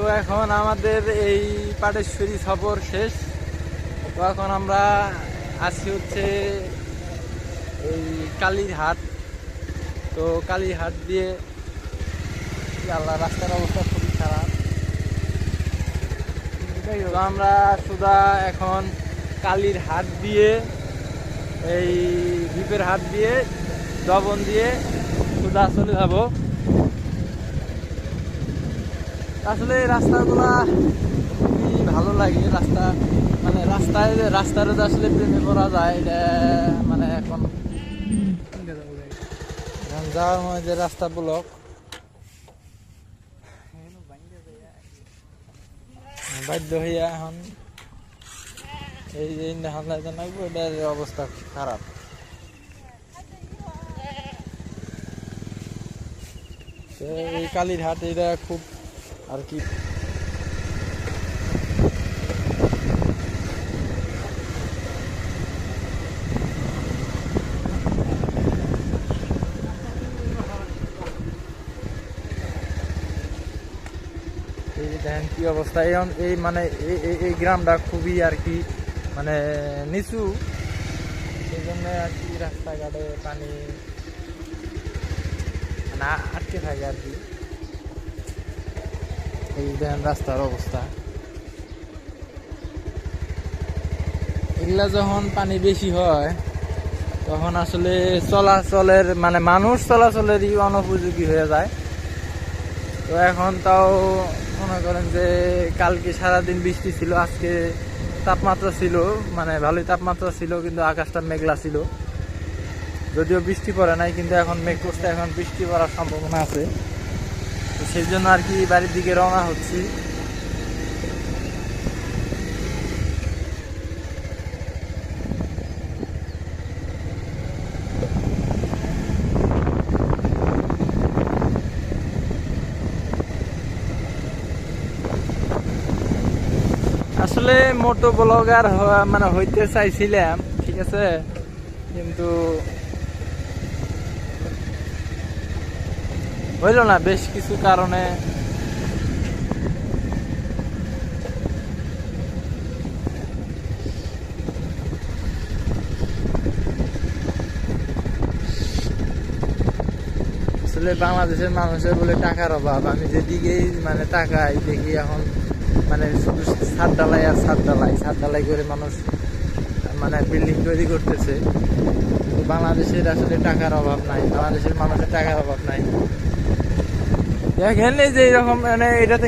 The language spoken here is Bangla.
তো এখন আমাদের এই পাটেশ্বরী সফর শেষ। তো এখন আমরা আছি হচ্ছে এই কালীরহাট। তো কালীরহাট দিয়ে আল্লাহ, রাস্তার অবস্থা খুবই খারাপ। তো আমরা সুদা এখন কালীরহাট দিয়ে এই দ্বীপের হাট দিয়ে দবন দিয়ে সুদা চলে যাব। আসলে রাস্তাগুলা খুবই ভালো লাগে। রাস্তা মানে রাস্তার আসলে প্রেমে পড়া যায়। এটা মানে এখন যাওয়ার মধ্যে রাস্তা ব্লক, বাধ্য হইয়া এখন এই যে হামলাতে নাকবো, এটার অবস্থা খারাপ। এই কালীরহাট এটা খুব আর কি দেখেন কি অবস্থা। এই মানে এই গ্রামটা খুবই আর কি মানে নিচু, সেই জন্য আর কি রাস্তাঘাটে পানি মানে আটকে থাকে আর কি। এই দেখেন রাস্তার অবস্থা। এগুলা যখন পানি বেশি হয় তখন আসলে চলাচলের মানে মানুষ চলাচলেরই অনুপযোগী হয়ে যায়। তো এখন তাও মনে করেন যে কালকে সারাদিন বৃষ্টি ছিল, আজকে তাপমাত্রা ছিল মানে ভালোই তাপমাত্রা ছিল, কিন্তু আকাশটা মেঘলা ছিল। যদিও বৃষ্টি পড়ে নাই, কিন্তু এখন মেঘ করতে, এখন বৃষ্টি পড়ার সম্ভাবনা আছে। তো সেই জন্য আর কি বাড়ির দিকে রওনা হচ্ছি। আসলে মোটো ব্লগার মানে হইতে চাইছিলাম, ঠিক আছে, কিন্তু হইল না বেশ কিছু কারণে। আসলে বাংলাদেশের মানুষের বলে টাকার অভাব। আমি যেদিকেই মানে তাকাই দেখি এখন মানে শুধু ছাদ ঢালাই করে মানুষ মানে বিল্ডিং তৈরি করতেছে। তো বাংলাদেশের আসলে টাকার অভাব নাই, বাংলাদেশের মানুষের টাকার অভাব নাই। দেখেন এই যে এরকম মানে এটা